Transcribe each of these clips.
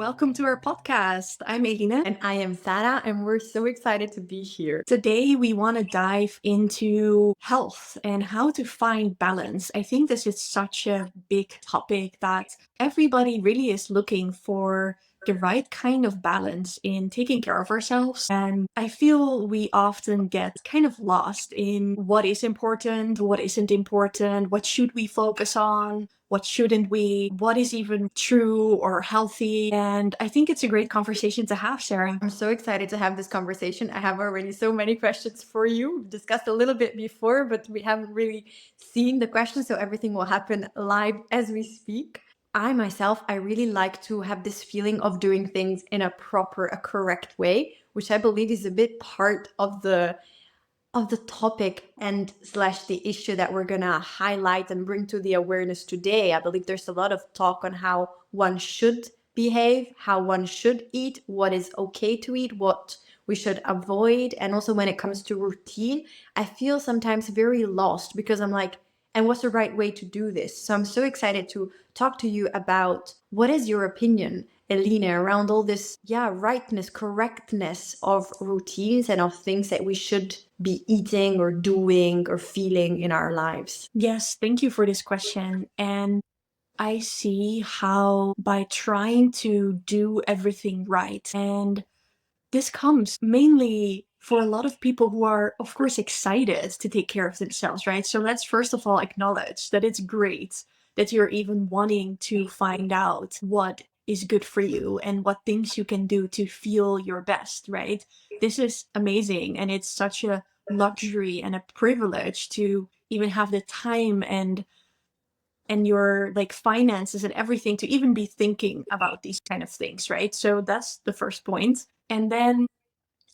Welcome to our podcast. I'm Elina. And I am Sarah, and we're so excited to be here. Today, we want to dive into health and how to find balance. I think this is such a big topic that everybody really is looking for the right kind of balance in taking care of ourselves. And I feel we often get kind of lost in what is important, what isn't important, what should we focus on, what shouldn't we, what is even true or healthy. And I think it's a great conversation to have, Sarah. I'm so excited to have this conversation. I have already so many questions for you. We've discussed a little bit before, but we haven't really seen the questions, so everything will happen live as we speak. I myself, I really like to have this feeling of doing things in a proper, a correct way, which I believe is a bit part of the topic and slash the issue that we're gonna highlight and bring to the awareness today. I believe there's a lot of talk on how one should behave, how one should eat, what is okay to eat, what we should avoid. And also when it comes to routine, I feel sometimes very lost because I'm like, and what's the right way to do this? So I'm so excited to talk to you about what is your opinion, Elena, around all this, rightness, correctness of routines and of things that we should be eating or doing or feeling in our lives. Yes, thank you for this question. And I see how by trying to do everything right, and this comes mainly for a lot of people who are, of course, excited to take care of themselves, right? So let's first of all acknowledge that it's great that you're even wanting to find out what is good for you and what things you can do to feel your best, right? This is amazing. And it's such a luxury and a privilege to even have the time and your like finances and everything to even be thinking about these kind of things, right? So that's the first point. And then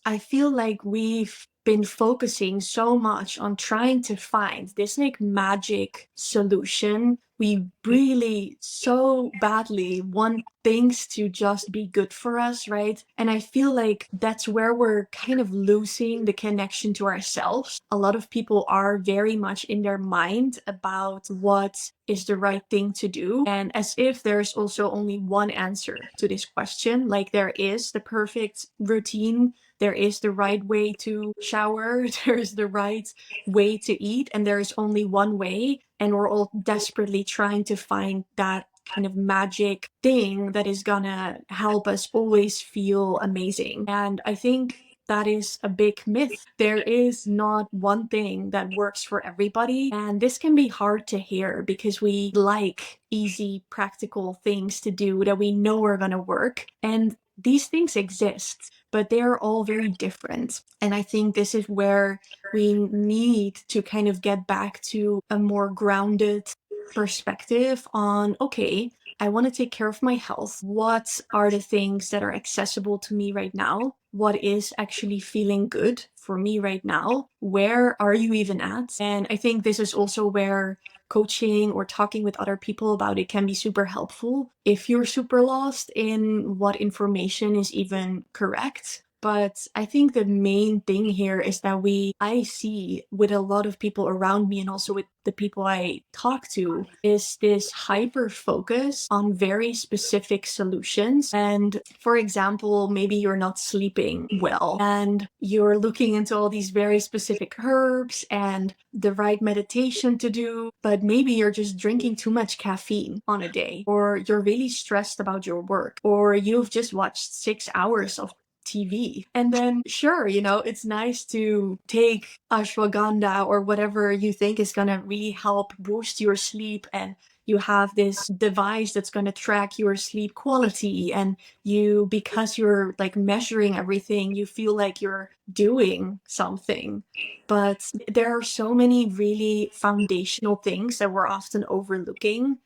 I feel like we've been focusing so much on trying to find this like magic solution. We really so badly want things to just be good for us, right? And I feel like that's where we're kind of losing the connection to ourselves. A lot of people are very much in their mind about what is the right thing to do. And as if there's also only one answer to this question, like there is the perfect routine, there is the right way to shower, there's the right way to eat, and there's only one way. And we're all desperately trying to find that kind of magic thing that is gonna help us always feel amazing. And I think that is a big myth. There is not one thing that works for everybody. And this can be hard to hear because we like easy, practical things to do that we know are gonna work. And these things exist, but they're all very different. And I think this is where we need to kind of get back to a more grounded perspective on, okay, I want to take care of my health. What are the things that are accessible to me right now? What is actually feeling good for me right now? Where are you even at? And I think this is also where coaching or talking with other people about it can be super helpful if you're super lost in what information is even correct. But I think the main thing here is that I see with a lot of people around me and also with the people I talk to is this hyper focus on very specific solutions. And for example, maybe you're not sleeping well and you're looking into all these very specific herbs and the right meditation to do, but maybe you're just drinking too much caffeine on a day, or you're really stressed about your work, or you've just watched 6 hours of TV. And then, sure, it's nice to take ashwagandha or whatever you think is going to really help boost your sleep. And you have this device that's going to track your sleep quality. And because you're like measuring everything, you feel like you're doing something. But there are so many really foundational things that we're often overlooking.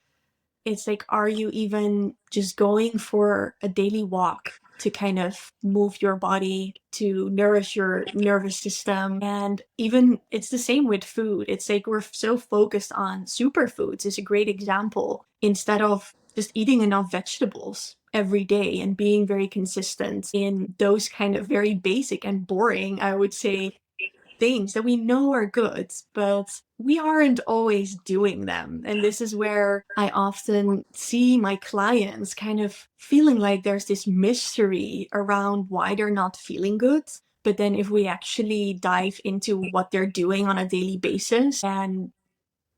It's like, are you even just going for a daily walk to kind of move your body, to nourish your nervous system? And even it's the same with food. It's like we're so focused on superfoods is a great example instead of just eating enough vegetables every day and being very consistent in those kind of very basic and boring, I would say, things that we know are good, but we aren't always doing them. And this is where I often see my clients kind of feeling like there's this mystery around why they're not feeling good. But then if we actually dive into what they're doing on a daily basis, and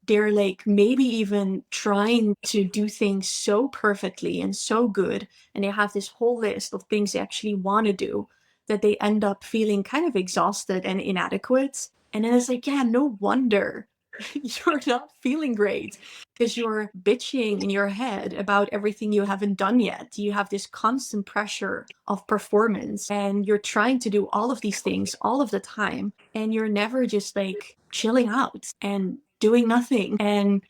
they're like maybe even trying to do things so perfectly and so good, and they have this whole list of things they actually want to do, that they end up feeling kind of exhausted and inadequate. And then it's like, yeah, no wonder you're not feeling great, because you're bitching in your head about everything you haven't done yet. You have this constant pressure of performance, and you're trying to do all of these things all of the time, and you're never just like chilling out and doing nothing. And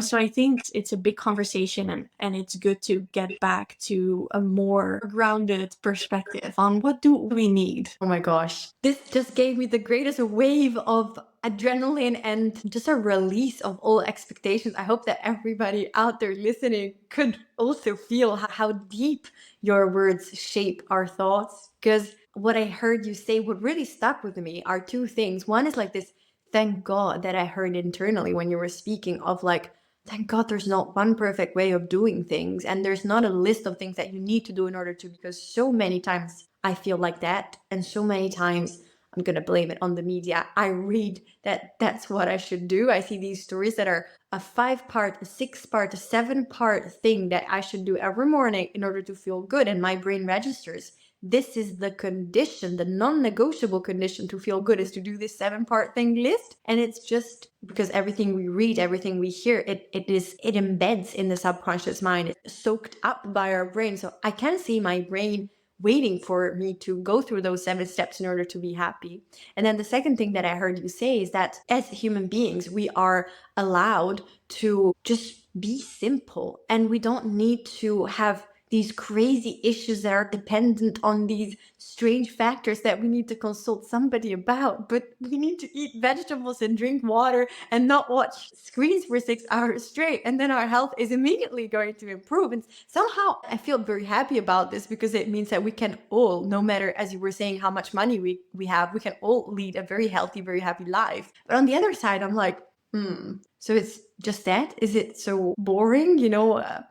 so I think it's a big conversation, and it's good to get back to a more grounded perspective on what do we need. Oh my gosh. This just gave me the greatest wave of adrenaline and just a release of all expectations. I hope that everybody out there listening could also feel how deep your words shape our thoughts. Because what I heard you say, what really stuck with me are two things. One is like this, thank God, that I heard internally when you were speaking of like, thank God there's not one perfect way of doing things. And there's not a list of things that you need to do in order to, because so many times I feel like that. And so many times I'm going to blame it on the media. I read that that's what I should do. I see these stories that are a 5-part, a 6-part, a 7-part thing that I should do every morning in order to feel good. And my brain registers. This is the condition, the non-negotiable condition to feel good is to do this 7-part thing list. And it's just because everything we read, everything we hear, it embeds in the subconscious mind. It's soaked up by our brain. So I can see my brain waiting for me to go through those 7 steps in order to be happy. And then the second thing that I heard you say is that as human beings, we are allowed to just be simple, and we don't need to have these crazy issues that are dependent on these strange factors that we need to consult somebody about. But we need to eat vegetables and drink water and not watch screens for 6 hours straight. And then our health is immediately going to improve. And somehow I feel very happy about this, because it means that we can all, no matter, as you were saying, how much money we have, we can all lead a very healthy, very happy life. But on the other side, I'm like, so it's just that? Is it so boring?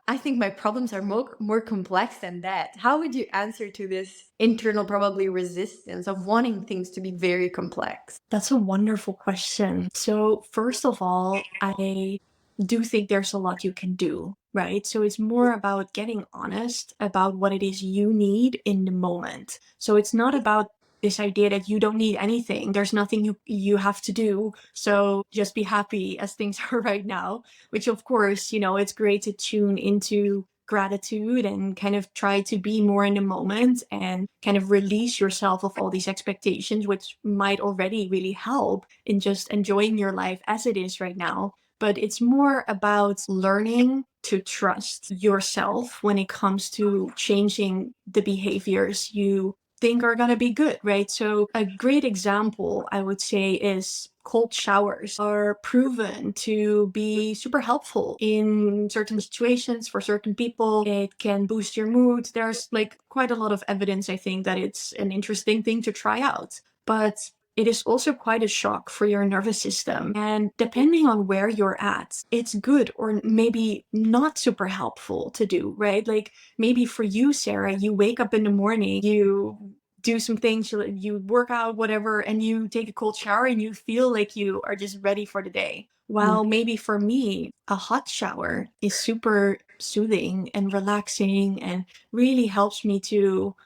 I think my problems are more complex than that. How would you answer to this internal, probably, resistance of wanting things to be very complex? That's a wonderful question. So, first of all, I do think there's a lot you can do, right? So, it's more about getting honest about what it is you need in the moment. So, it's not about this idea that you don't need anything. There's nothing you have to do. So, just be happy as things are right now, which of course, it's great to tune into gratitude and kind of try to be more in the moment and kind of release yourself of all these expectations, which might already really help in just enjoying your life as it is right now. But it's more about learning to trust yourself when it comes to changing the behaviors you think are going to be good, right? So a great example, I would say, is cold showers are proven to be super helpful in certain situations for certain people. It can boost your mood. There's like quite a lot of evidence, I think, that it's an interesting thing to try out. But it is also quite a shock for your nervous system. And depending on where you're at, it's good or maybe not super helpful to do, right? Like maybe for you, Sarah, you wake up in the morning, you do some things, you work out, whatever, and you take a cold shower and you feel like you are just ready for the day. While maybe for me, a hot shower is super soothing and relaxing and really helps me to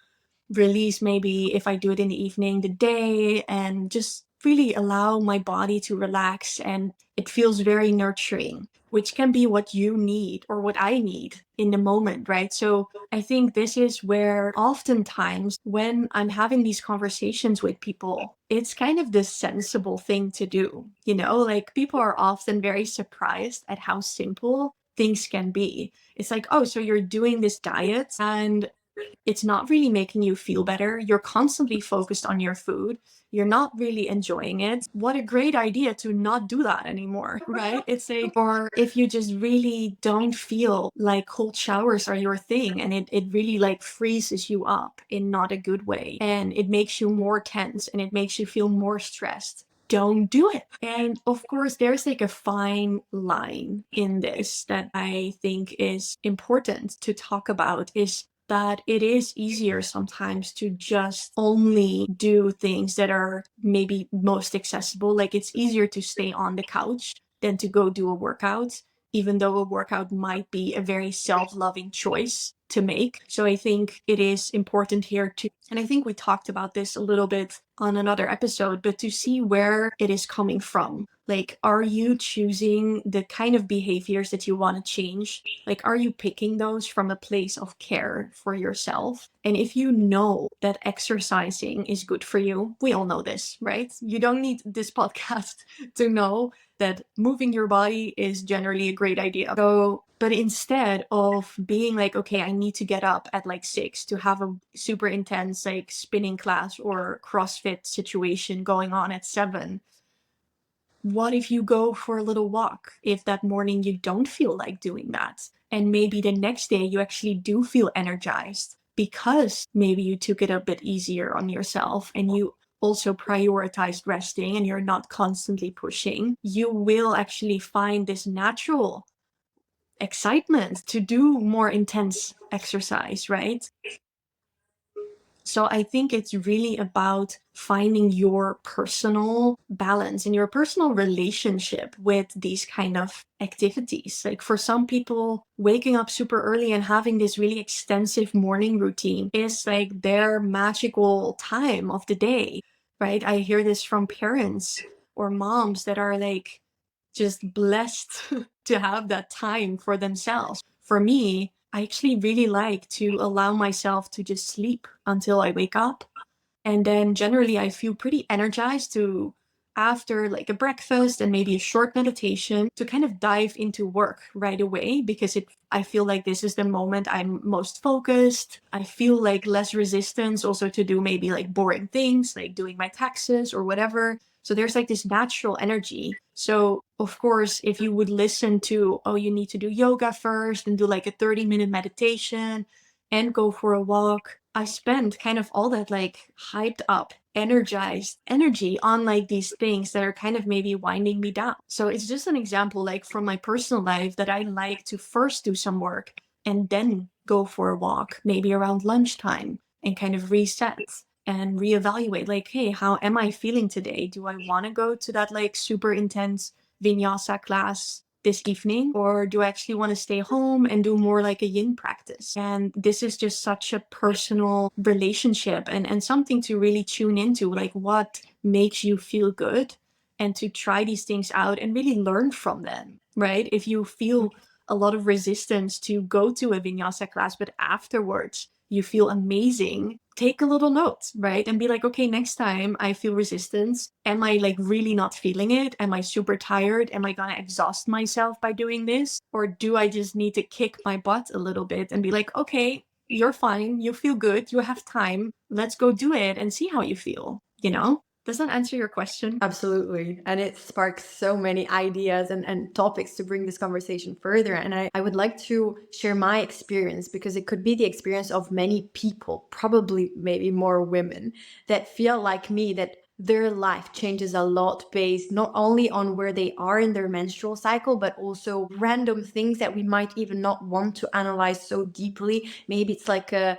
release, maybe if I do it in the evening, the day, and just really allow my body to relax. And it feels very nurturing, which can be what you need or what I need in the moment, right? So I think this is where oftentimes when I'm having these conversations with people, it's kind of the sensible thing to do. Like people are often very surprised at how simple things can be. It's like, oh, so you're doing this diet and it's not really making you feel better. You're constantly focused on your food. You're not really enjoying it. What a great idea to not do that anymore, right? It's like, or if you just really don't feel like cold showers are your thing and it really like freezes you up in not a good way and it makes you more tense and it makes you feel more stressed. don't do it. And of course, there's like a fine line in this that I think is important to talk about, is that it is easier sometimes to just only do things that are maybe most accessible. Like it's easier to stay on the couch than to go do a workout, even though a workout might be a very self-loving choice to make. So I think it is important here to, and I think we talked about this a little bit on another episode, but to see where it is coming from. Like, are you choosing the kind of behaviors that you want to change? Like, are you picking those from a place of care for yourself? And if you know that exercising is good for you, we all know this, right? You don't need this podcast to know that moving your body is generally a great idea. So, but instead of being like, okay, I need to get up at like 6 to have a super intense like spinning class or CrossFit situation going on at 7, what if you go for a little walk if that morning you don't feel like doing that? And maybe the next day you actually do feel energized because maybe you took it a bit easier on yourself and you also prioritized resting and you're not constantly pushing. You will actually find this natural excitement to do more intense exercise, right? So I think it's really about finding your personal balance and your personal relationship with these kind of activities. Like for some people, waking up super early and having this really extensive morning routine is like their magical time of the day, right? I hear this from parents or moms that are like just blessed to have that time for themselves. For me, I actually really like to allow myself to just sleep until I wake up. And then generally I feel pretty energized to, after like a breakfast and maybe a short meditation, to kind of dive into work right away, because I feel like this is the moment I'm most focused. I feel like less resistance also to do maybe like boring things like doing my taxes or whatever. So there's like this natural energy. So of course, if you would listen to, oh, you need to do yoga first and do like a 30-minute meditation and go for a walk, I spend kind of all that like hyped up, energized energy on like these things that are kind of maybe winding me down. So it's just an example like from my personal life that I like to first do some work and then go for a walk, maybe around lunchtime, and kind of reset and reevaluate like, hey, how am I feeling today? Do I want to go to that like super intense vinyasa class this evening, or do I actually want to stay home and do more like a yin practice? And this is just such a personal relationship and something to really tune into, like what makes you feel good, and to try these things out and really learn from them, right? If you feel a lot of resistance to go to a vinyasa class, but afterwards you feel amazing, take a little note, right? And be like, okay, next time I feel resistance, am I like really not feeling it? Am I super tired? Am I gonna exhaust myself by doing this? Or do I just need to kick my butt a little bit and be like, okay, you're fine, you feel good, you have time, let's go do it and see how you feel, you know? Does that answer your question? Absolutely. And it sparks so many ideas and topics to bring this conversation further. And I would like to share my experience because it could be the experience of many people, probably maybe more women, that feel like me that their life changes a lot based not only on where they are in their menstrual cycle, but also random things that we might even not want to analyze so deeply. Maybe it's like a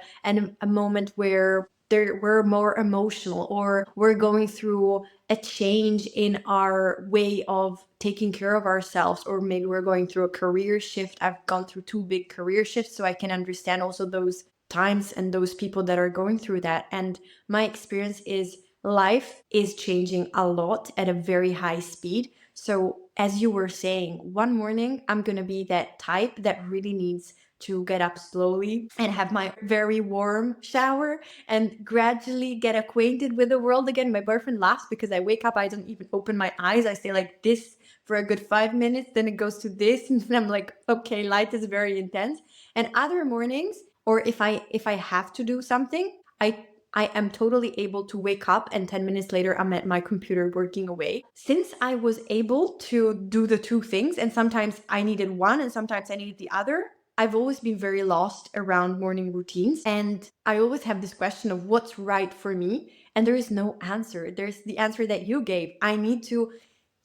moment where we're more emotional, or we're going through a change in our way of taking care of ourselves, or maybe we're going through a career shift. I've gone through 2 big career shifts, so I can understand also those times and those people that are going through that. And my experience is life is changing a lot at a very high speed. So as you were saying, one morning I'm going to be that type that really needs to get up slowly and have my very warm shower and gradually get acquainted with the world again. My boyfriend laughs because I wake up, I don't even open my eyes. I stay like this for a good 5 minutes, then it goes to this, and then I'm like, okay, light is very intense. And other mornings, or if I have to do something, I am totally able to wake up and 10 minutes later I'm at my computer working away. Since I was able to do the two things, and sometimes I needed one and sometimes I needed the other, I've always been very lost around morning routines. And I always have this question of what's right for me. And there is no answer. There's the answer that you gave. I need to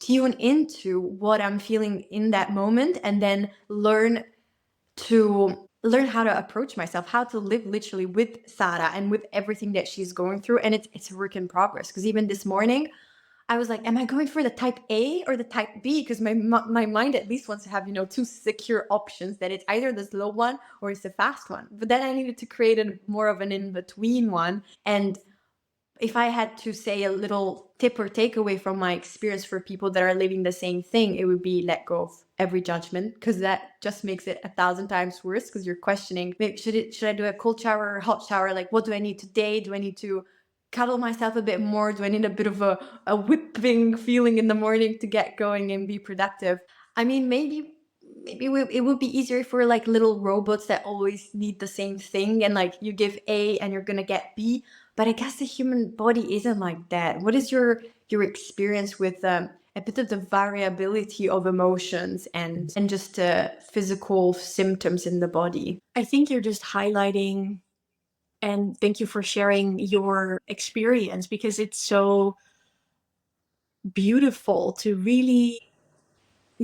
tune into what I'm feeling in that moment and then learn how to approach myself, how to live literally with Sarah and with everything that she's going through. And it's a work in progress. Because even this morning, I was like, am I going for the type A or the type B? Because my mind at least wants to have, two secure options, that it's either the slow one or it's the fast one. But then I needed to create a more of an in-between one. And if I had to say a little tip or takeaway from my experience for people that are living the same thing, it would be let go of every judgment, because that just makes it 1,000 times worse, because you're questioning, maybe should I do a cold shower or a hot shower? Like, what do I need today? Do I need to cuddle myself a bit more? Do I need a bit of a whipping feeling in the morning to get going and be productive? I mean, maybe it would be easier for like little robots that always need the same thing, and like you give A and you're gonna get B. But I guess the human body isn't like that. What is your experience with a bit of the variability of emotions and just physical symptoms in the body? I think you're just highlighting, and thank you for sharing your experience, because it's so beautiful to really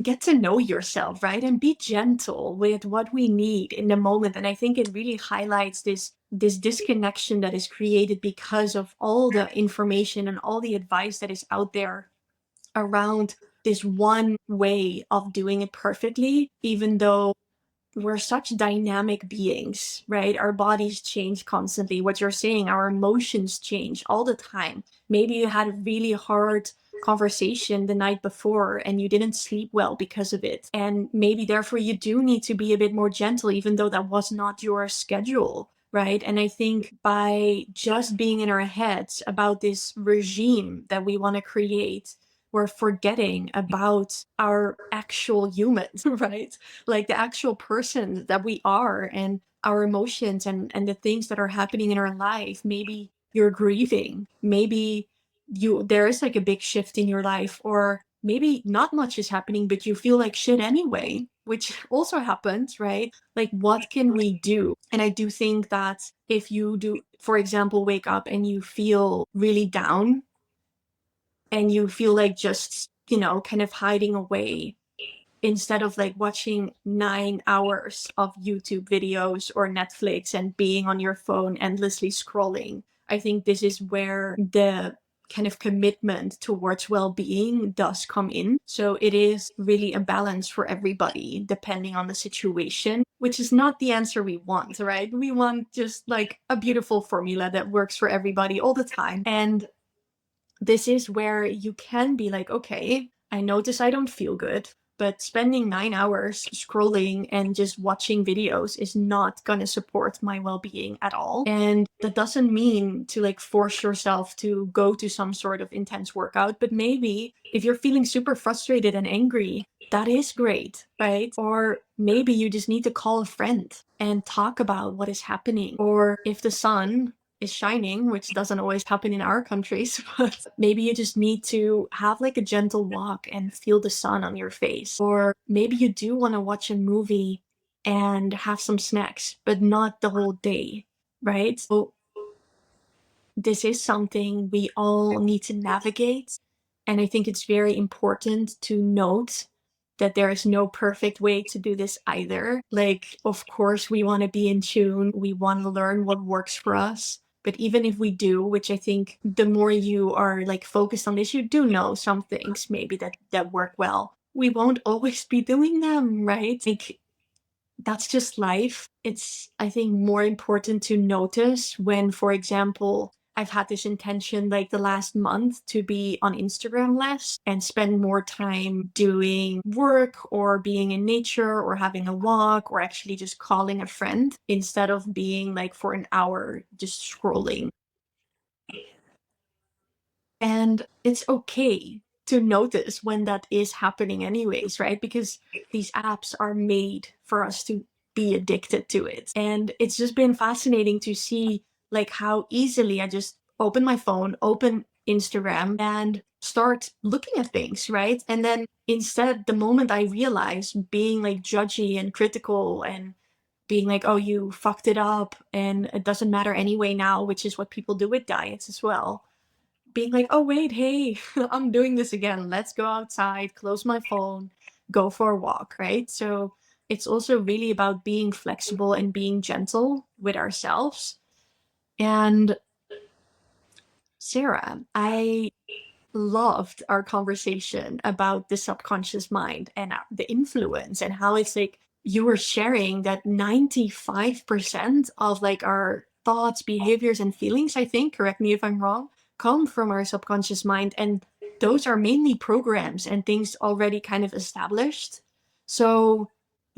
get to know yourself, right? And be gentle with what we need in the moment. And I think it really highlights this disconnection that is created because of all the information and all the advice that is out there around this one way of doing it perfectly, even though we're such dynamic beings, right? Our bodies change constantly. What you're saying, our emotions change all the time. Maybe you had a really hard conversation the night before and you didn't sleep well because of it. And maybe therefore you do need to be a bit more gentle, even though that was not your schedule, right? And I think by just being in our heads about this regime that we want to create, we're forgetting about our actual humans, right? Like the actual person that we are, and our emotions and the things that are happening in our life. Maybe you're grieving. Maybe there is like a big shift in your life, or maybe not much is happening, but you feel like shit anyway, which also happens, right? Like, what can we do? And I do think that if you do, for example, wake up and you feel really down and you feel like just, kind of hiding away, instead of like watching 9 hours of YouTube videos or Netflix and being on your phone endlessly scrolling. I think this is where the kind of commitment towards well-being does come in. So it is really a balance for everybody depending on the situation, which is not the answer we want, right? We want just like a beautiful formula that works for everybody all the time. And this is where you can be like, okay, I notice I don't feel good, but spending 9 hours scrolling and just watching videos is not going to support my well-being at all. And that doesn't mean to like force yourself to go to some sort of intense workout, but maybe if you're feeling super frustrated and angry, that is great, right? Or maybe you just need to call a friend and talk about what is happening. Or if the sun is shining, which doesn't always happen in our countries, but maybe you just need to have like a gentle walk and feel the sun on your face. Or maybe you do want to watch a movie and have some snacks, but not the whole day, right? So this is something we all need to navigate. And I think it's very important to note that there is no perfect way to do this either. Like, of course, we want to be in tune, we want to learn what works for us. But even if we do, which I think the more you are like focused on this, you do know some things maybe that work well. We won't always be doing them, right? Like, that's just life. It's, I think, more important to notice when, for example, I've had this intention like the last month to be on Instagram less and spend more time doing work or being in nature or having a walk or actually just calling a friend instead of being like for an hour just scrolling. And it's okay to notice when that is happening anyways, right? Because these apps are made for us to be addicted to it. And it's just been fascinating to see like how easily I just open my phone, open Instagram and start looking at things, right? And then instead, the moment I realize being like judgy and critical and being like, oh, you fucked it up and it doesn't matter anyway now, which is what people do with diets as well. Being like, oh, wait, hey, I'm doing this again. Let's go outside, close my phone, go for a walk, right? So it's also really about being flexible and being gentle with ourselves. And Sarah, I loved our conversation about the subconscious mind and the influence and how it's like you were sharing that 95% of like our thoughts, behaviors, and feelings, I think, correct me if I'm wrong, come from our subconscious mind. And those are mainly programs and things already kind of established. So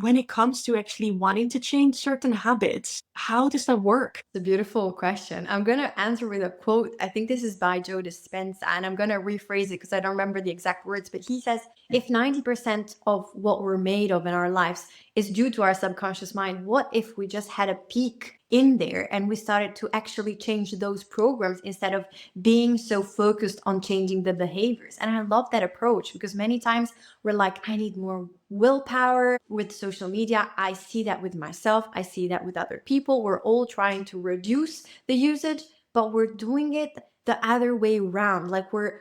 when it comes to actually wanting to change certain habits, how does that work? It's a beautiful question. I'm going to answer with a quote. I think this is by Joe Dispenza, and I'm going to rephrase it because I don't remember the exact words, but he says, if 90% of what we're made of in our lives is due to our subconscious mind, what if we just had a peek in there and we started to actually change those programs instead of being so focused on changing the behaviors? And I love that approach because many times we're like, I need more willpower. With social media, I see that with myself, I see that with other people. We're all trying to reduce the usage, but we're doing it the other way around. Like we're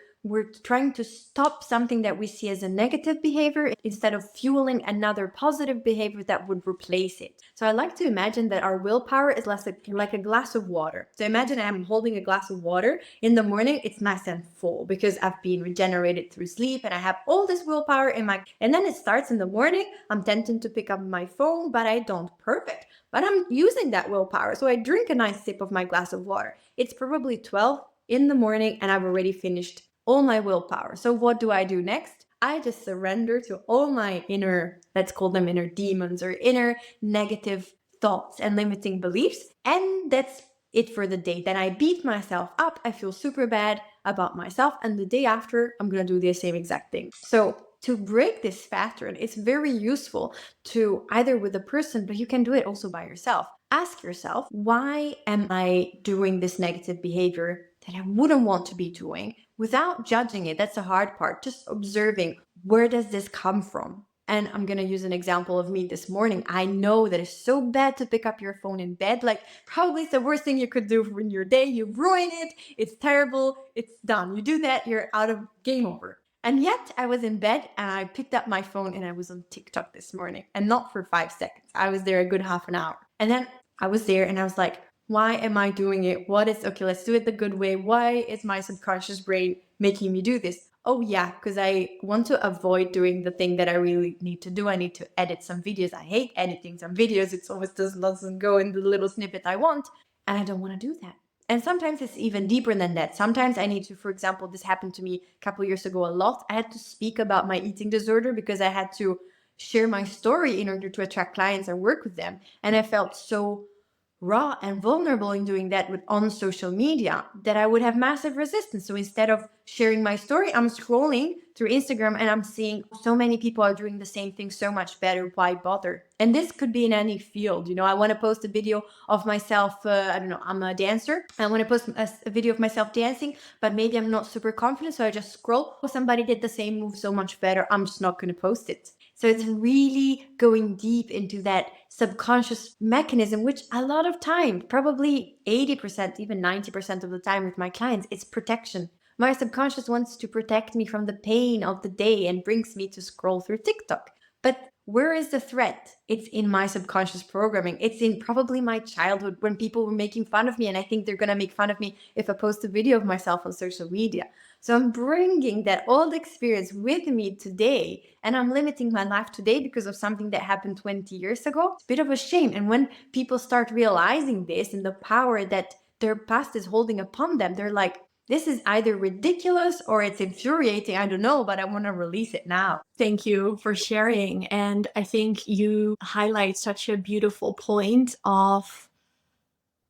trying to stop something that we see as a negative behavior instead of fueling another positive behavior that would replace it. So I like to imagine that our willpower is less like a glass of water. So imagine I'm holding a glass of water. In the morning, it's nice and full because I've been regenerated through sleep and I have all this willpower in my. And then it starts in the morning. I'm tempted to pick up my phone, but I don't. Perfect. But I'm using that willpower. So I drink a nice sip of my glass of water. It's probably 12 in the morning and I've already finished all my willpower. So what do I do next? I just surrender to all my inner, let's call them inner demons or inner negative thoughts and limiting beliefs. And that's it for the day. Then I beat myself up. I feel super bad about myself. And the day after, I'm going to do the same exact thing. So to break this pattern, it's very useful to either with a person, but you can do it also by yourself. Ask yourself, why am I doing this negative behavior that I wouldn't want to be doing without judging it? That's the hard part. Just observing, where does this come from? And I'm going to use an example of me this morning. I know that it's so bad to pick up your phone in bed. Like, probably it's the worst thing you could do in your day. You ruin it. It's terrible. It's done. You do that, you're out of game over. And yet I was in bed and I picked up my phone and I was on TikTok this morning, and not for 5 seconds. I was there a good half an hour. And then I was there and I was like, why am I doing it? What is, okay, let's do it the good way. Why is my subconscious brain making me do this? Oh yeah, because I want to avoid doing the thing that I really need to do. I need to edit some videos. I hate editing some videos. It always doesn't go in the little snippet I want. And I don't want to do that. And sometimes it's even deeper than that. Sometimes I need to, for example, this happened to me a couple years ago a lot. I had to speak about my eating disorder because I had to share my story in order to attract clients and work with them. And I felt so raw and vulnerable in doing that on social media that I would have massive resistance. So instead of sharing my story, I'm scrolling through Instagram and I'm seeing so many people are doing the same thing so much better. Why bother? And this could be in any field. You know, I want to post a video of myself. I don't know, I'm a dancer. I want to post a video of myself dancing, but maybe I'm not super confident. So I just scroll. Oh, somebody did the same move so much better. I'm just not going to post it. So it's really going deep into that subconscious mechanism, which a lot of time, probably 80%, even 90% of the time with my clients, it's protection. My subconscious wants to protect me from the pain of the day and brings me to scroll through TikTok. But where is the threat? It's in my subconscious programming. It's in probably my childhood when people were making fun of me, and I think they're going to make fun of me if I post a video of myself on social media. So I'm bringing that old experience with me today, and I'm limiting my life today because of something that happened 20 years ago. It's a bit of a shame. And when people start realizing this and the power that their past is holding upon them, they're like, this is either ridiculous or it's infuriating. I don't know, but I want to release it now. Thank you for sharing. And I think you highlight such a beautiful point of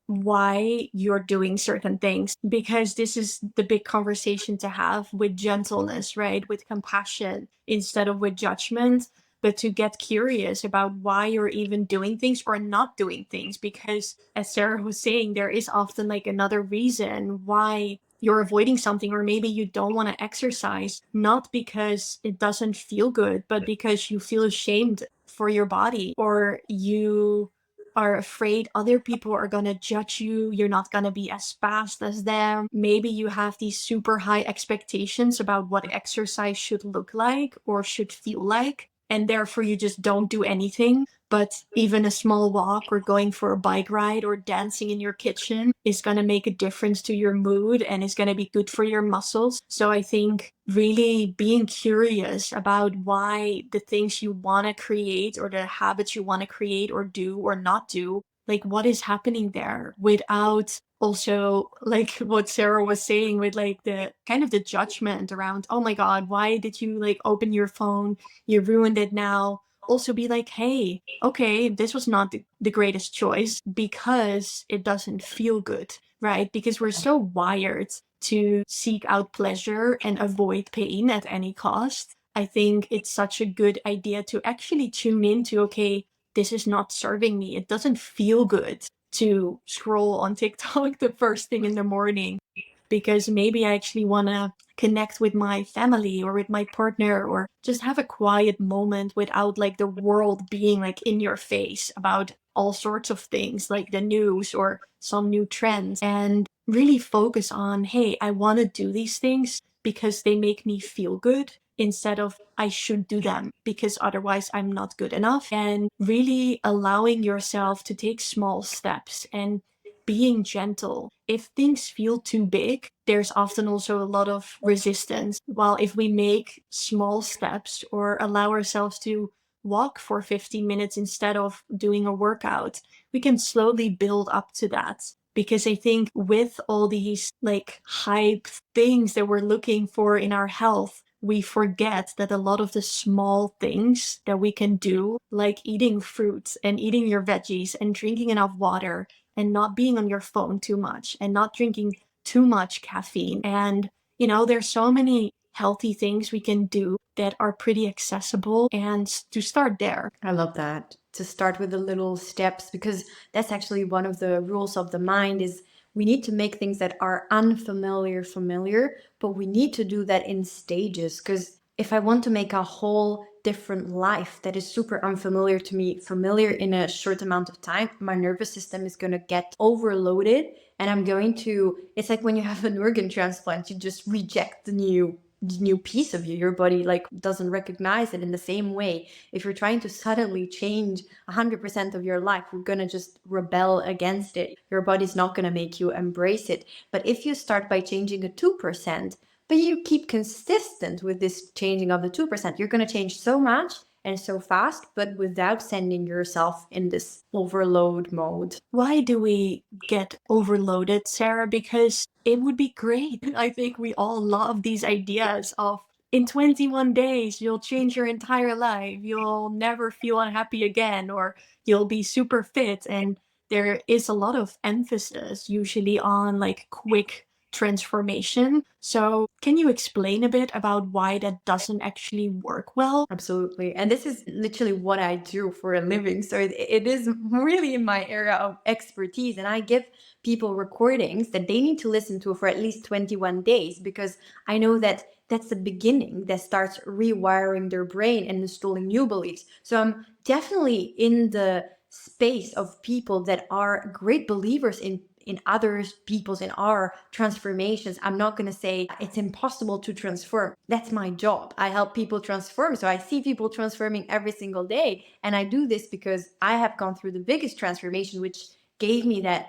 why you're doing certain things, because this is the big conversation to have with gentleness, right? With compassion instead of with judgment, but to get curious about why you're even doing things or not doing things. Because as Sarah was saying, there is often like another reason why you're avoiding something, or maybe you don't want to exercise, not because it doesn't feel good, but because you feel ashamed for your body, or you are afraid other people are gonna judge you, you're not gonna be as fast as them. Maybe you have these super high expectations about what exercise should look like or should feel like, and therefore you just don't do anything. But even a small walk or going for a bike ride or dancing in your kitchen is going to make a difference to your mood and is going to be good for your muscles. So I think really being curious about why the things you want to create or the habits you want to create or do or not do, like what is happening there, without also like what Sarah was saying with like the kind of the judgment around, oh my God, why did you like open your phone? You ruined it now. Also be like, hey, okay, this was not the greatest choice because it doesn't feel good, right? Because we're so wired to seek out pleasure and avoid pain at any cost. I think it's such a good idea to actually tune into, okay, this is not serving me. It doesn't feel good to scroll on TikTok the first thing in the morning, because maybe I actually want to connect with my family or with my partner or just have a quiet moment without like the world being like in your face about all sorts of things like the news or some new trends, and really focus on, hey, I want to do these things because they make me feel good instead of I should do them because otherwise I'm not good enough. And really allowing yourself to take small steps and being gentle. If things feel too big, there's often also a lot of resistance. While if we make small steps or allow ourselves to walk for 15 minutes instead of doing a workout, we can slowly build up to that. Because I think with all these like hype things that we're looking for in our health, we forget that a lot of the small things that we can do, like eating fruits and eating your veggies and drinking enough water and not being on your phone too much and not drinking too much caffeine. And, there's so many healthy things we can do that are pretty accessible, and to start there. I love that. To start with the little steps, because that's actually one of the rules of the mind is we need to make things that are unfamiliar familiar, but we need to do that in stages. Because if I want to make a whole different life that is super unfamiliar to me familiar in a short amount of time, my nervous system is going to get overloaded, and I'm going to, it's like when you have an organ transplant, you just reject the new piece of you. Your body like doesn't recognize it. In the same way, if you're trying to suddenly change 100% of your life, you're gonna just rebel against it. Your body's not gonna make you embrace it. But if you start by changing a 2%, but you keep consistent with this changing of the 2%, you're gonna change so much and so fast, but without sending yourself in this overload mode. Why do we get overloaded, Sarah? Because it would be great. I think we all love these ideas of in 21 days, you'll change your entire life. You'll never feel unhappy again, or you'll be super fit. And there is a lot of emphasis usually on like quick transformation. So, can you explain a bit about why that doesn't actually work well? Absolutely. And this is literally what I do for a living. So it is really in my area of expertise. And I give people recordings that they need to listen to for at least 21 days, because I know that that's the beginning that starts rewiring their brain and installing new beliefs. So I'm definitely in the space of people that are great believers in others people's in our transformations. I'm not going to say it's impossible to transform. That's my job. I help people transform, so I see people transforming every single day, and I do this because I have gone through the biggest transformation, which gave me that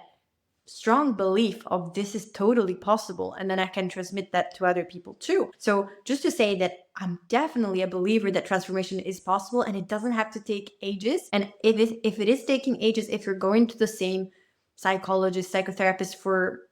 strong belief of this is totally possible, and then I can transmit that to other people too. So just to say that I'm definitely a believer that transformation is possible, and it doesn't have to take ages. And if it is taking ages, if you're going to the same psychologist, psychotherapist for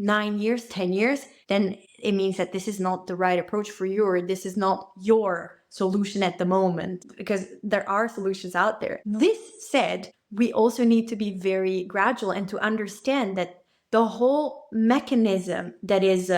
9 years, 10 years, then it means that this is not the right approach for you, or this is not your solution at the moment, because there are solutions out there. This said, we also need to be very gradual and to understand that the whole mechanism that is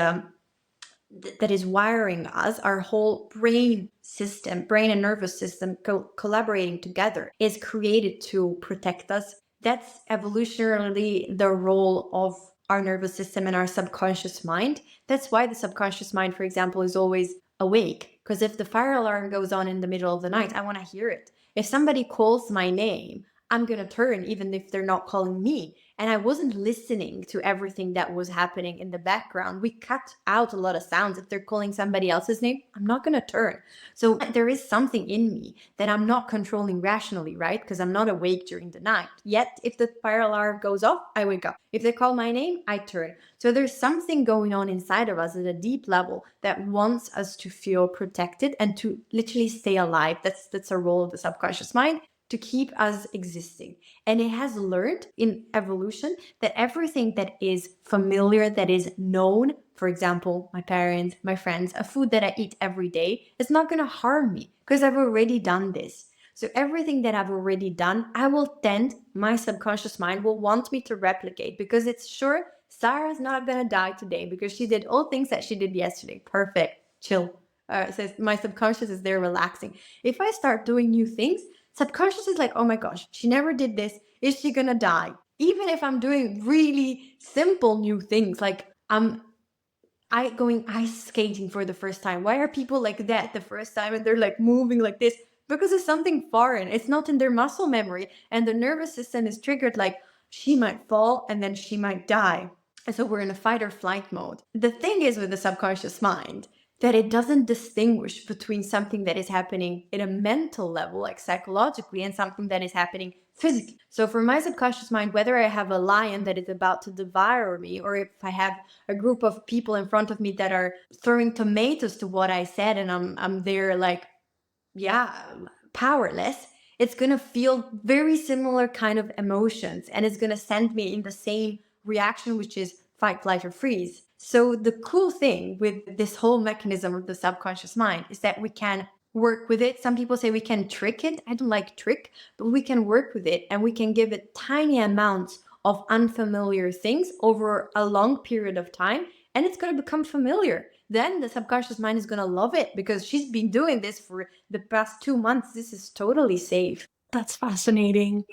wiring us, our whole brain system, brain and nervous system collaborating together, is created to protect us. That's evolutionarily the role of our nervous system and our subconscious mind. That's why the subconscious mind, for example, is always awake. Because if the fire alarm goes on in the middle of the night, I want to hear it. If somebody calls my name, I'm going to turn even if they're not calling me. And I wasn't listening to everything that was happening in the background. We cut out a lot of sounds. If they're calling somebody else's name, I'm not going to turn. So there is something in me that I'm not controlling rationally, right? Because I'm not awake during the night. Yet, if the fire alarm goes off, I wake up. If they call my name, I turn. So there's something going on inside of us at a deep level that wants us to feel protected and to literally stay alive. That's a role of the subconscious mind, to keep us existing. And it has learned in evolution that everything that is familiar, that is known, for example, my parents, my friends, a food that I eat every day, is not going to harm me because I've already done this. So everything that I've already done, I will tend, my subconscious mind will want me to replicate because it's sure Sarah's not going to die today because she did all things that she did yesterday. Perfect. Chill. Says my subconscious is there relaxing. If I start doing new things, subconscious is like, oh my gosh, she never did this. Is she gonna die? Even if I'm doing really simple new things, like I going ice skating for the first time. Why are people like that the first time and they're like moving like this? Because it's something foreign. It's not in their muscle memory. And the nervous system is triggered like she might fall and then she might die. And so we're in a fight or flight mode. The thing is with the subconscious mind that it doesn't distinguish between something that is happening in a mental level, like psychologically, and something that is happening physically. So for my subconscious mind, whether I have a lion that is about to devour me, or if I have a group of people in front of me that are throwing tomatoes to what I said, and I'm there like, yeah, powerless, it's going to feel very similar kind of emotions, and it's going to send me in the same reaction, which is fight, flight, or freeze. So the cool thing with this whole mechanism of the subconscious mind is that we can work with it. Some people say we can trick it. I don't like trick, but we can work with it and we can give it tiny amounts of unfamiliar things over a long period of time, and it's going to become familiar. Then the subconscious mind is going to love it because she's been doing this for the past 2 months. This is totally safe. That's fascinating.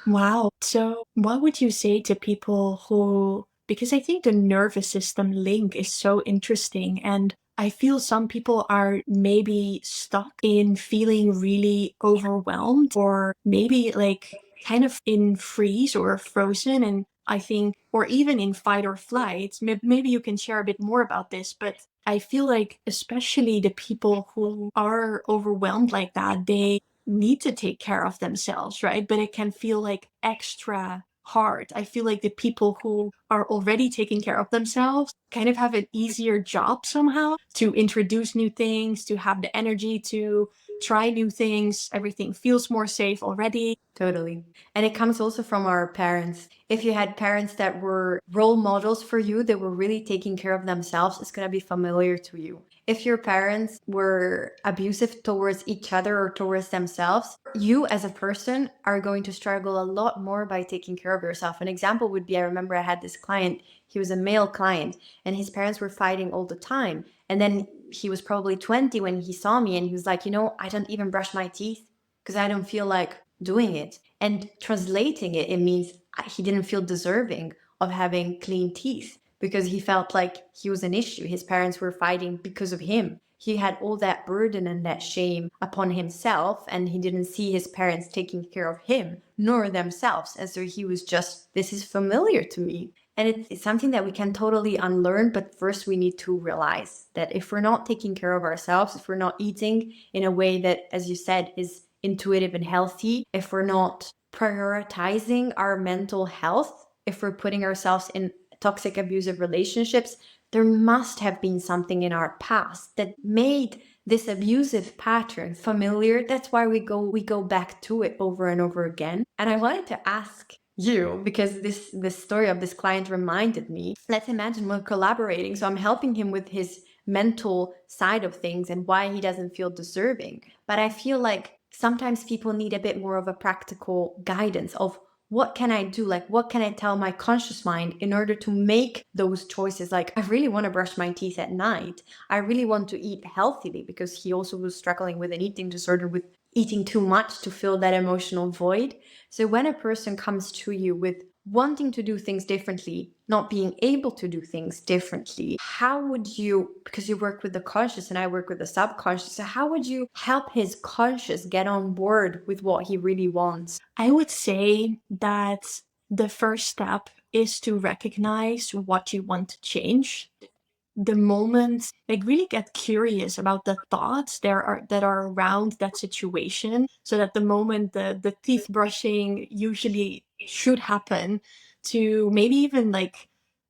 Wow. So, what would you say to people who, because I think the nervous system link is so interesting, and I feel some people are maybe stuck in feeling really overwhelmed, or maybe like kind of in freeze or frozen. And I think, or even in fight or flight. Maybe you can share a bit more about this, but I feel like, especially the people who are overwhelmed like that, they need to take care of themselves, right? But it can feel like extra hard. I feel like the people who are already taking care of themselves kind of have an easier job somehow to introduce new things, to have the energy to try new things. Everything feels more safe already. Totally. And it comes also from our parents. If you had parents that were role models for you, that were really taking care of themselves, it's going to be familiar to you. If your parents were abusive towards each other or towards themselves, you as a person are going to struggle a lot more by taking care of yourself. An example would be, I remember I had this client, he was a male client, and his parents were fighting all the time. And then he was probably 20 when he saw me, and he was like, I don't even brush my teeth because I don't feel like doing it. And translating it, it means he didn't feel deserving of having clean teeth because he felt like he was an issue. His parents were fighting because of him. He had all that burden and that shame upon himself, and he didn't see his parents taking care of him nor themselves. And so he was just, this is familiar to me. And it's something that we can totally unlearn. But first, we need to realize that if we're not taking care of ourselves, if we're not eating in a way that, as you said, is intuitive and healthy, if we're not prioritizing our mental health, if we're putting ourselves in toxic abusive relationships, there must have been something in our past that made this abusive pattern familiar. That's why we go back to it over and over again. And I wanted to ask you, because this story of this client reminded me, let's imagine we're collaborating, so I'm helping him with his mental side of things and why he doesn't feel deserving. But I feel like sometimes people need a bit more of a practical guidance of what can I do? Like, what can I tell my conscious mind in order to make those choices? Like, I really want to brush my teeth at night. I really want to eat healthily, because he also was struggling with an eating disorder, with eating too much to fill that emotional void. So when a person comes to you with wanting to do things differently, not being able to do things differently, how would you, because you work with the conscious and I work with the subconscious, so how would you help his conscious get on board with what he really wants? I would say that the first step is to recognize what you want to change. The moment, like, really get curious about the thoughts that are around that situation, so that the moment the teeth brushing usually should happen, to maybe even like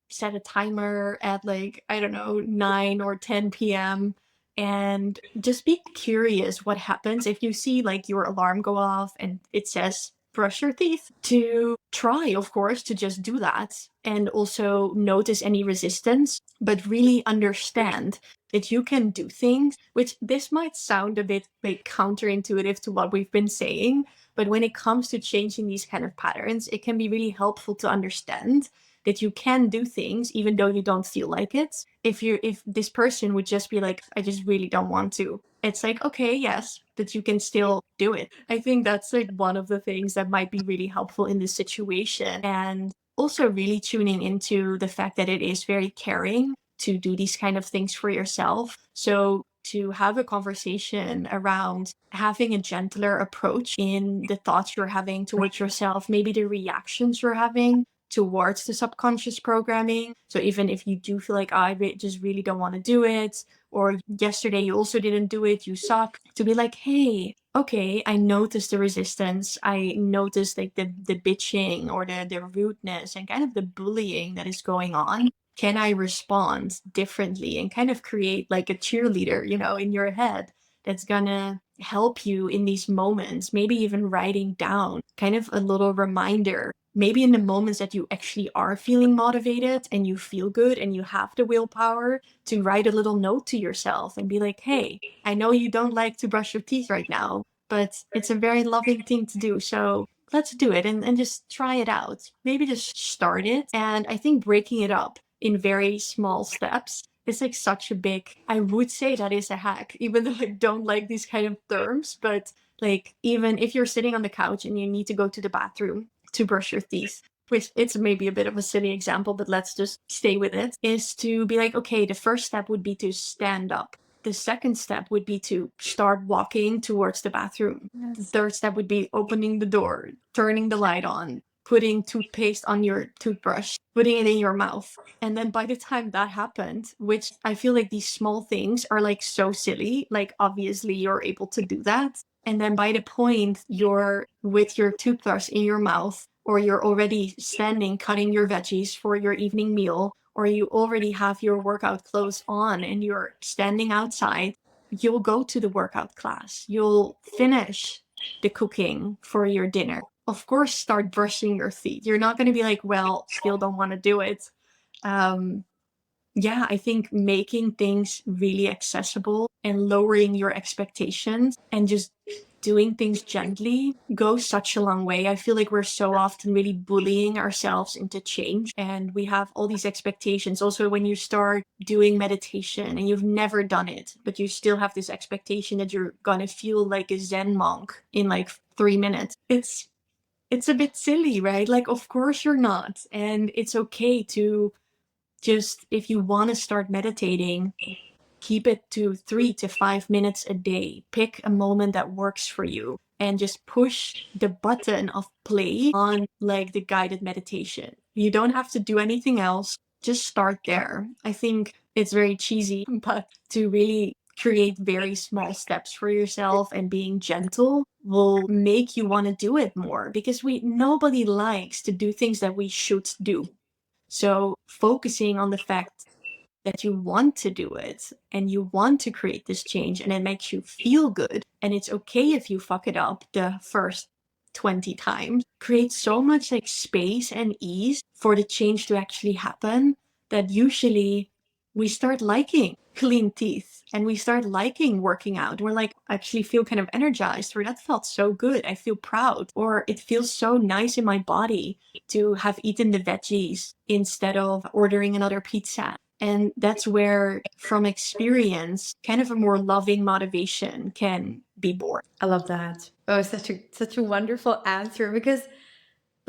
set a timer at, like, I don't know, 9 or 10 p.m., and just be curious what happens if you see like your alarm go off and it says brush your teeth. To try, of course, to just do that and also notice any resistance, but really understand that you can do things, which this might sound a bit like counterintuitive to what we've been saying, but when it comes to changing these kind of patterns, it can be really helpful to understand that you can do things even though you don't feel like it. If this person would just be like, I just really don't want to, it's like, okay, yes, but you can still do it. I think that's like one of the things that might be really helpful in this situation. And also really tuning into the fact that it is very caring to do these kind of things for yourself. So to have a conversation around having a gentler approach in the thoughts you're having towards yourself, maybe the reactions you're having towards the subconscious programming. So even if you do feel like, just really don't want to do it, or yesterday you also didn't do it, you suck, to be like, hey, okay, I noticed the resistance. I noticed like the bitching or the rudeness and kind of the bullying that is going on. Can I respond differently and kind of create like a cheerleader, in your head that's gonna help you in these moments, maybe even writing down kind of a little reminder. Maybe in the moments that you actually are feeling motivated and you feel good and you have the willpower to write a little note to yourself and be like, hey, I know you don't like to brush your teeth right now, but it's a very loving thing to do. So let's do it and just try it out. Maybe just start it. And I think breaking it up in very small steps is like such a big, I would say that is a hack, even though I don't like these kind of terms. But like, even if you're sitting on the couch and you need to go to the bathroom to brush your teeth, which it's maybe a bit of a silly example, but let's just stay with it, is to be like, okay, the first step would be to stand up. The second step would be to start walking towards the bathroom. The third step would be opening the door, turning the light on, putting toothpaste on your toothbrush, putting it in your mouth. And then by the time that happened, which I feel like these small things are like so silly, like obviously you're able to do that. And then by the point you're with your toothbrush in your mouth, or you're already standing cutting your veggies for your evening meal, or you already have your workout clothes on and you're standing outside, you'll go to the workout class. You'll finish the cooking for your dinner. Of course, start brushing your teeth. You're not going to be like, well, still don't want to do it. Um, yeah, I think making things really accessible and lowering your expectations and just doing things gently goes such a long way. I feel like we're so often really bullying ourselves into change, and we have all these expectations. Also, when you start doing meditation and you've never done it, but you still have this expectation that you're gonna feel like a Zen monk in like 3 minutes. It's a bit silly, right? Like, of course you're not. And it's okay to just, if you want to start meditating, keep it to 3 to 5 minutes a day. Pick a moment that works for you and just push the button of play on like the guided meditation. You don't have to do anything else. Just start there. I think it's very cheesy, but to really create very small steps for yourself and being gentle will make you want to do it more, because nobody likes to do things that we should do. So focusing on the fact that you want to do it and you want to create this change and it makes you feel good, and it's okay if you fuck it up the first 20 times, create so much like space and ease for the change to actually happen, that usually we start liking clean teeth and we start liking working out. We're like, I actually feel kind of energized, or that felt so good, I feel proud, or it feels so nice in my body to have eaten the veggies instead of ordering another pizza. And that's where, from experience, kind of a more loving motivation can be born. I love that. Oh, such a wonderful answer, because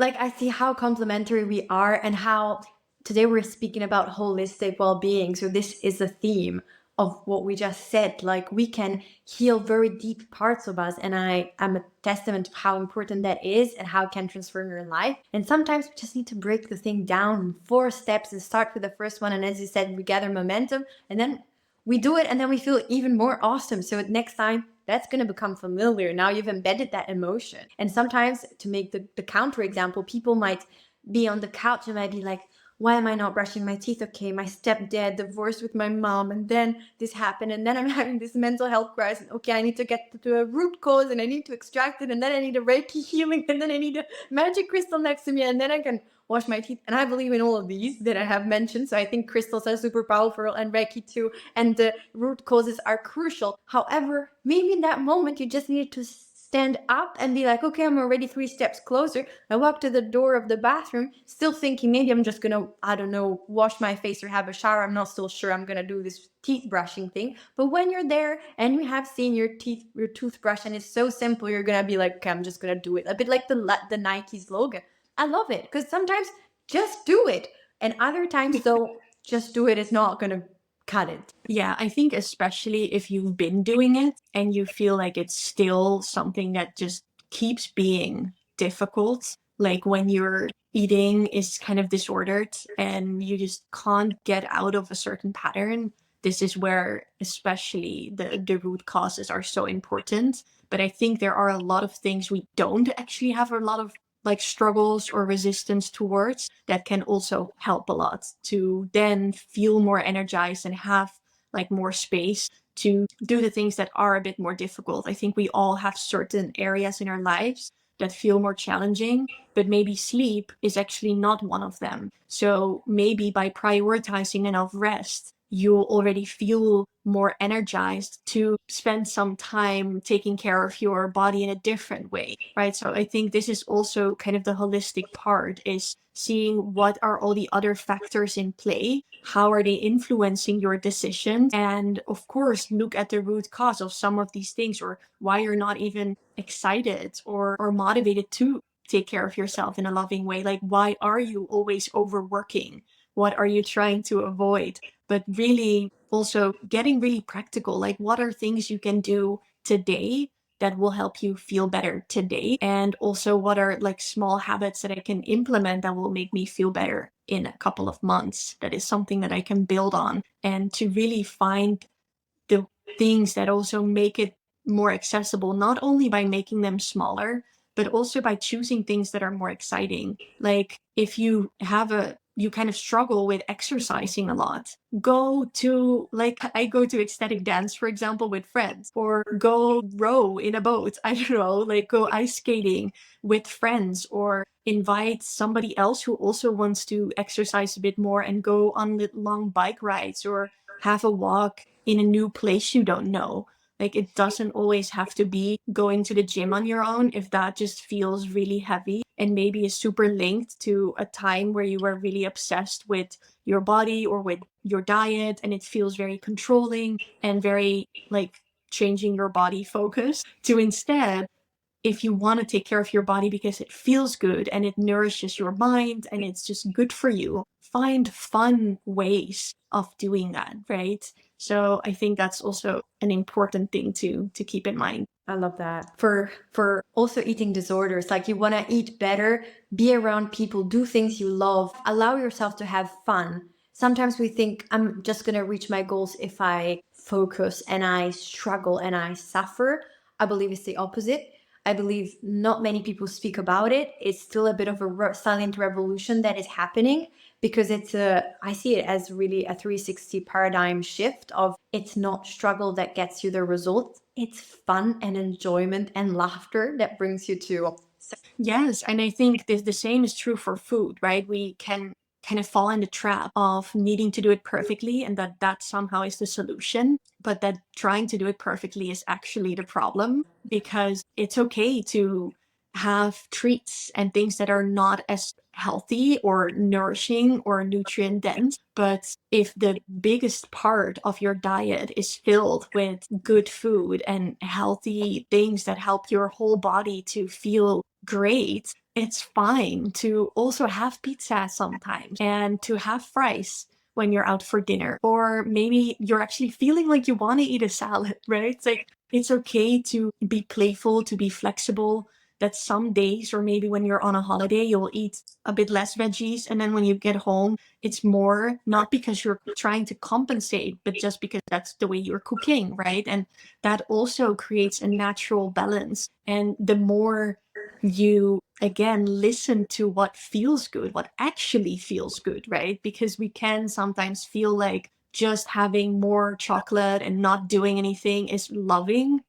Like, I see how complementary we are, and how today we're speaking about holistic well-being. So this is a theme of what we just said. Like, we can heal very deep parts of us, and I am a testament to how important that is and how it can transform your life. And sometimes we just need to break the thing down in 4 steps and start with the first one. And as you said, we gather momentum, and then we do it, and then we feel even more awesome. So next time, that's going to become familiar. Now you've embedded that emotion. And sometimes, to make the counter example, people might be on the couch and might be like, why am I not brushing my teeth? Okay, my stepdad divorced with my mom, and then this happened, and then I'm having this mental health crisis. Okay, I need to get to a root cause, and I need to extract it, and then I need a Reiki healing, and then I need a magic crystal next to me, and then I can wash my teeth. And I believe in all of these that I have mentioned. So I think crystals are super powerful, and Reiki too, and the root causes are crucial. However, maybe in that moment you just need to stand up and be like, okay, I'm already 3 steps closer. I walk to the door of the bathroom, still thinking maybe I'm just gonna, I don't know, wash my face or have a shower. I'm not still sure I'm gonna do this teeth brushing thing. But when you're there and you have seen your toothbrush, and it's so simple, you're gonna be like, okay, I'm just gonna do it. A bit like the Nike slogan. I love it, because sometimes just do it, and other times though, just do it is not gonna cut it. Yeah, I think especially if you've been doing it and you feel like it's still something that just keeps being difficult, like when your eating is kind of disordered and you just can't get out of a certain pattern, this is where especially the root causes are so important. But I think there are a lot of things we don't actually have a lot of like struggles or resistance towards that can also help a lot to then feel more energized and have like more space to do the things that are a bit more difficult. I think we all have certain areas in our lives that feel more challenging, but maybe sleep is actually not one of them. So maybe by prioritizing enough rest, you'll already feel more energized to spend some time taking care of your body in a different way, right? So I think this is also kind of the holistic part, is seeing what are all the other factors in play, how are they influencing your decisions, and of course look at the root cause of some of these things, or why you're not even excited or motivated to take care of yourself in a loving way. Like, why are you always overworking? What are you trying to avoid? But really also getting really practical, like what are things you can do today that will help you feel better today? And also, what are like small habits that I can implement that will make me feel better in a couple of months? That is something that I can build on, and to really find the things that also make it more accessible, not only by making them smaller, but also by choosing things that are more exciting. Like if you have you kind of struggle with exercising a lot, go to, like, I go to ecstatic dance, for example, with friends, or go row in a boat. I don't know, like go ice skating with friends, or invite somebody else who also wants to exercise a bit more and go on long bike rides, or have a walk in a new place you don't know. Like it doesn't always have to be going to the gym on your own if that just feels really heavy and maybe is super linked to a time where you were really obsessed with your body or with your diet, and it feels very controlling and very like changing your body focus, to instead, if you want to take care of your body because it feels good and it nourishes your mind and it's just good for you, find fun ways of doing that, right? So I think that's also an important thing to keep in mind. I love that. For also eating disorders, like you want to eat better, be around people, do things you love, allow yourself to have fun. Sometimes we think I'm just going to reach my goals if I focus and I struggle and I suffer. I believe it's the opposite. I believe not many people speak about it. It's still a bit of a silent revolution that is happening, because I see it as really a 360 paradigm shift of, it's not struggle that gets you the result. It's fun and enjoyment and laughter that brings you to. Yes, and I think the same is true for food, right? We can kind of fall in the trap of needing to do it perfectly and that somehow is the solution, but that trying to do it perfectly is actually the problem, because it's okay to have treats and things that are not as healthy or nourishing or nutrient dense. But if the biggest part of your diet is filled with good food and healthy things that help your whole body to feel great, it's fine to also have pizza sometimes and to have fries when you're out for dinner. Or maybe you're actually feeling like you want to eat a salad, right? It's like it's okay to be playful, to be flexible. That some days, or maybe when you're on a holiday, you'll eat a bit less veggies. And then when you get home, it's more not because you're trying to compensate, but just because that's the way you're cooking, right? And that also creates a natural balance. And the more you again listen to what feels good, what actually feels good, right? Because we can sometimes feel like just having more chocolate and not doing anything is loving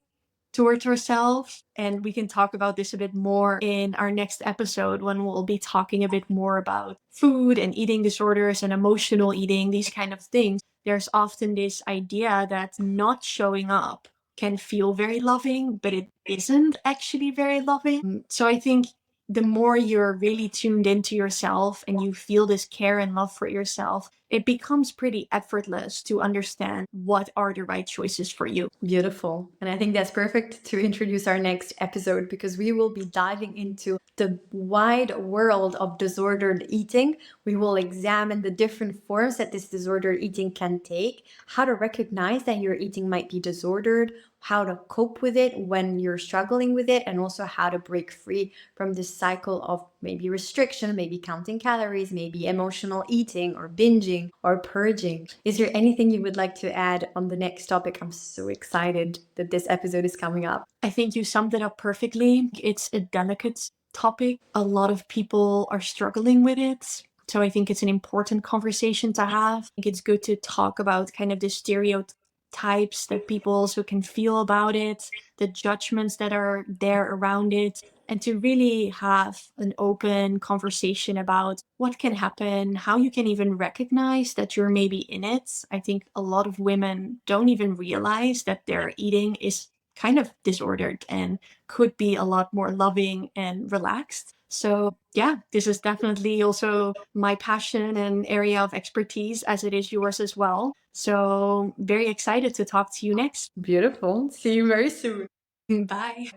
towards ourselves. And we can talk about this a bit more in our next episode when we'll be talking a bit more about food and eating disorders and emotional eating, these kind of things. There's often this idea that not showing up can feel very loving, but it isn't actually very loving. So I think the more you're really tuned into yourself and you feel this care and love for yourself, it becomes pretty effortless to understand what are the right choices for you. Beautiful. And I think that's perfect to introduce our next episode because we will be diving into the wide world of disordered eating. We will examine the different forms that this disordered eating can take, how to recognize that your eating might be disordered, how to cope with it when you're struggling with it, and also how to break free from this cycle of maybe restriction, maybe counting calories, maybe emotional eating or binging or purging. Is there anything you would like to add on the next topic? I'm so excited that this episode is coming up. I think you summed it up perfectly. It's a delicate topic. A lot of people are struggling with it. So I think it's an important conversation to have. I think it's good to talk about kind of the stereotypes that people also can feel about it, the judgments that are there around it, and to really have an open conversation about what can happen, how you can even recognize that you're maybe in it. I think a lot of women don't even realize that their eating is kind of disordered and could be a lot more loving and relaxed. So, yeah, this is definitely also my passion and area of expertise, as it is yours as well. So, very excited to talk to you next. Beautiful. See you very soon. Bye.